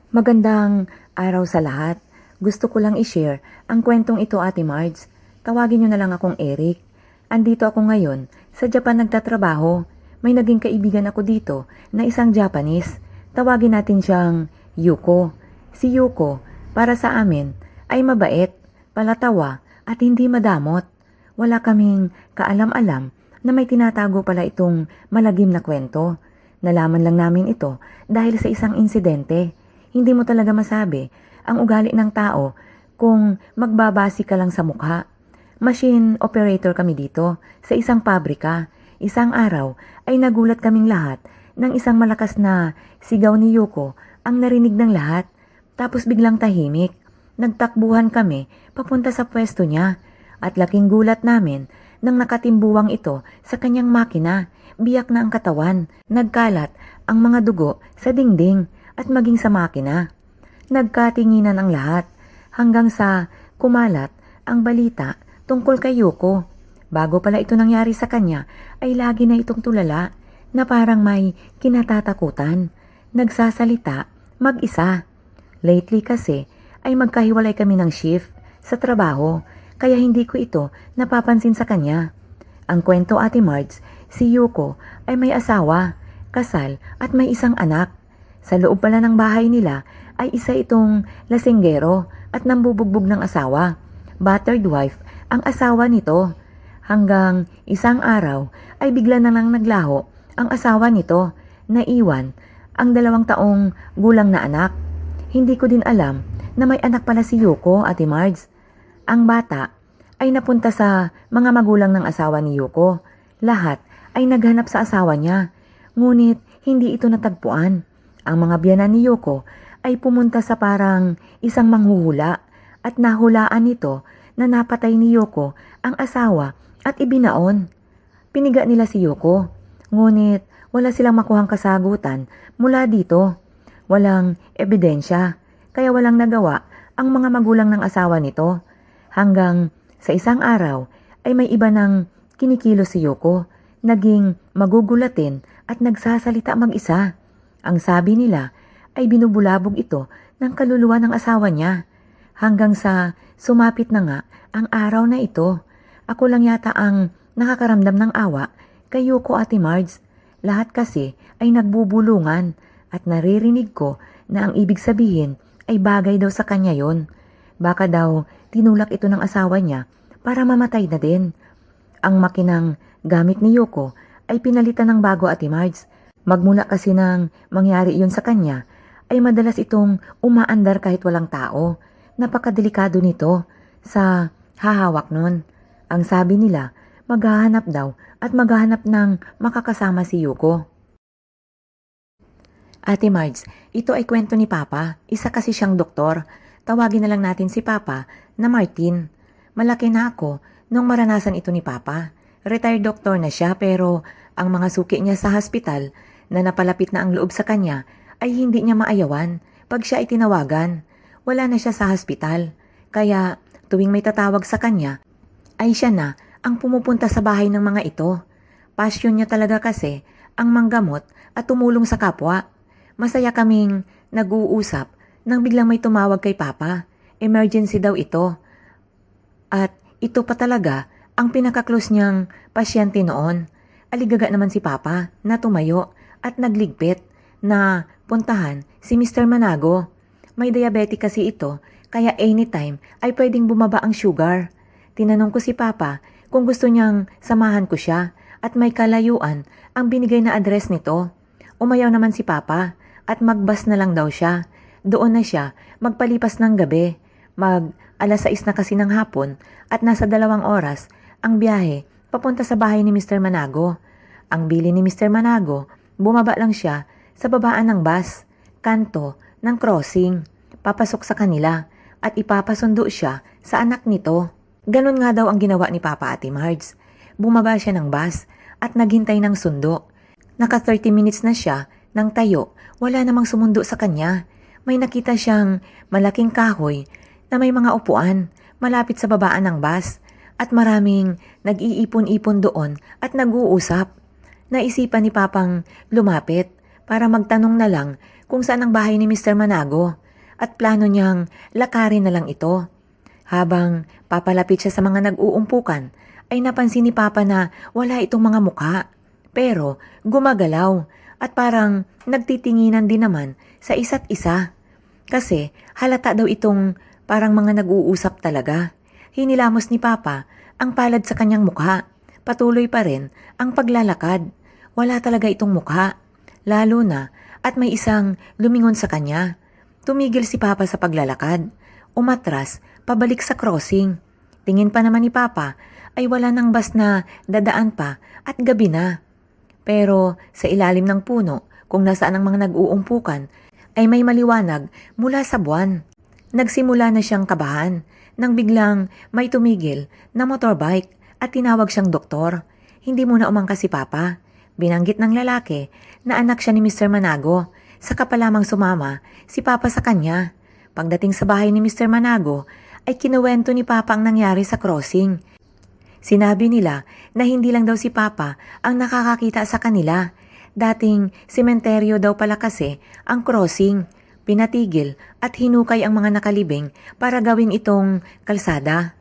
Magandang araw sa lahat. Gusto ko lang i-share ang kwentong ito, Ate Marge. Tawagin niyo na lang akong Eric. Andito ako ngayon sa Japan nagtatrabaho. May naging kaibigan ako dito na isang Japanese. Tawagin natin siyang Yuko. Si Yuko, para sa amin, ay mabait, palatawa at hindi madamot. Wala kaming kaalam-alam na may tinatago pala itong malagim na kwento. Nalaman lang namin ito dahil sa isang insidente. Hindi mo talaga masabi ang ugali ng tao kung magbabase ka lang sa mukha. Machine operator kami dito sa isang pabrika. Isang araw ay nagulat kaming lahat ng isang malakas na sigaw ni Yuko ang narinig ng lahat. Tapos biglang tahimik. Nagtakbuhan kami papunta sa pwesto niya at laking gulat namin nang nakatimbuwang ito sa kanyang makina. Biyak na ang katawan. Nagkalat ang mga dugo sa dingding at maging sa makina. Nagkatinginan ang lahat hanggang sa kumalat ang balita tungkol kay Yuko. Bago pala ito nangyari sa kanya ay lagi na itong tulala na parang may kinatatakutan. Nagsasalita mag-isa. Lately kasi ay magkahiwalay kami ng shift sa trabaho kaya hindi ko ito napapansin sa kanya. Ang kwento, Ate Marge, si Yuko ay may asawa, kasal at may isang anak. Sa loob pala ng bahay nila ay isa itong lasinggero at nambubugbog ng asawa. Battered wife ang asawa nito. Hanggang isang araw ay bigla na lang naglaho ang asawa nito na iwan ang 2 taong gulang na anak. Hindi ko din alam na may anak pala si Yuko, Ate Marge. Ang bata ay napunta sa mga magulang ng asawa ni Yuko. Lahat ay naghanap sa asawa niya. Ngunit hindi ito natagpuan. Ang mga biyanan ni Yuko ay pumunta sa parang isang manghuhula at nahulaan nito na napatay ni Yuko ang asawa at ibinaon. Piniga nila si Yuko, ngunit wala silang makuhang kasagutan mula dito. Walang ebidensya, kaya walang nagawa ang mga magulang ng asawa nito. Hanggang sa isang araw ay may iba ng kinikilo si Yuko, naging magugulatin at nagsasalita mag-isa. Ang sabi nila ay binubulabog ito ng kaluluwa ng asawa niya hanggang sa sumapit na nga ang araw na ito. Ako lang yata ang nakakaramdam ng awa kay Yuko, Ate Marge. Lahat kasi ay nagbubulungan at naririnig ko na ang ibig sabihin ay bagay daw sa kanya yon. Baka daw tinulak ito ng asawa niya para mamatay na din. Ang makinang gamit ni Yuko ay pinalitan ng bago, Ate Marge. Magmula kasi nang mangyari iyon sa kanya, ay madalas itong umaandar kahit walang tao. Napakadelikado nito sa hahawak nun. Ang sabi nila, maghahanap daw at maghahanap ng makakasama si Yuko. Ate Marge, ito ay kwento ni Papa. Isa kasi siyang doktor. Tawagin na lang natin si Papa na Martin. Malaki na ako nung maranasan ito ni Papa. Retired doctor na siya pero ang mga suki niya sa hospital na napalapit na ang loob sa kanya ay hindi niya maayawan pag siya ay tinawagan. Wala na siya sa hospital. Kaya tuwing may tatawag sa kanya, ay siya na ang pumupunta sa bahay ng mga ito. Pasyon niya talaga kasi ang manggamot at tumulong sa kapwa. Masaya kaming nag-uusap nang biglang may tumawag kay Papa. Emergency daw ito. At ito pa talaga ang pinaka-close niyang pasyente noon. Aligaga naman si Papa na tumayo at nagligpit na puntahan si Mr. Manago. May diabetic kasi ito, kaya anytime ay pwedeng bumaba ang sugar. Tinanong ko si Papa kung gusto niyang samahan ko siya at may kalayuan ang binigay na address nito. Umayaw naman si Papa at magbus na lang daw siya. Doon na siya magpalipas ng gabi. Alas 6 na kasi ng hapon at nasa 2 oras ang biyahe papunta sa bahay ni Mr. Manago. Ang bili ni Mr. Manago, bumaba lang siya sa babaan ng bus, kanto ng crossing, papasok sa kanila at ipapasundo siya sa anak nito. Ganon nga daw ang ginawa ni Papa, Ate Marge. Bumaba siya ng bus at naghintay ng sundo. Naka 30 minutes na siya nang tayo, wala namang sumundo sa kanya. May nakita siyang malaking kahoy na may mga upuan malapit sa babaan ng bus at maraming nag-iipon-ipon doon at nag-uusap. Naisipan ni Papang lumapit para magtanong na lang kung saan ang bahay ni Mr. Manago at plano niyang lakarin na lang ito. Habang papalapit siya sa mga nag-uumpukan, ay napansin ni Papa na wala itong mga mukha. Pero gumagalaw at parang nagtitinginan din naman sa isa't isa. Kasi halata daw itong parang mga nag-uusap talaga. Hinilamos ni Papa ang palad sa kanyang mukha. Patuloy pa rin ang paglalakad. Wala talaga itong mukha. Lalo na at may isang lumingon sa kanya. Tumigil si Papa sa paglalakad. Umatras, pabalik sa crossing. Tingin pa naman ni Papa ay wala nang bus na dadaan pa at gabi na. Pero sa ilalim ng puno, kung nasaan ang mga nag-uumpukan, ay may maliwanag mula sa buwan. Nagsimula na siyang kabahan nang biglang may tumigil na motorbike at tinawag siyang doktor. Hindi muna umangkas si Papa. Binanggit ng lalaki na anak siya ni Mr. Manago. Saka pa lamang sumama si Papa sa kanya. Pagdating sa bahay ni Mr. Manago ay kinuwento ni Papa ang nangyari sa crossing. Sinabi nila na hindi lang daw si Papa ang nakakakita sa kanila. Dating sementeryo daw pala kasi ang crossing. Pinatigil at hinukay ang mga nakalibing para gawin itong kalsada.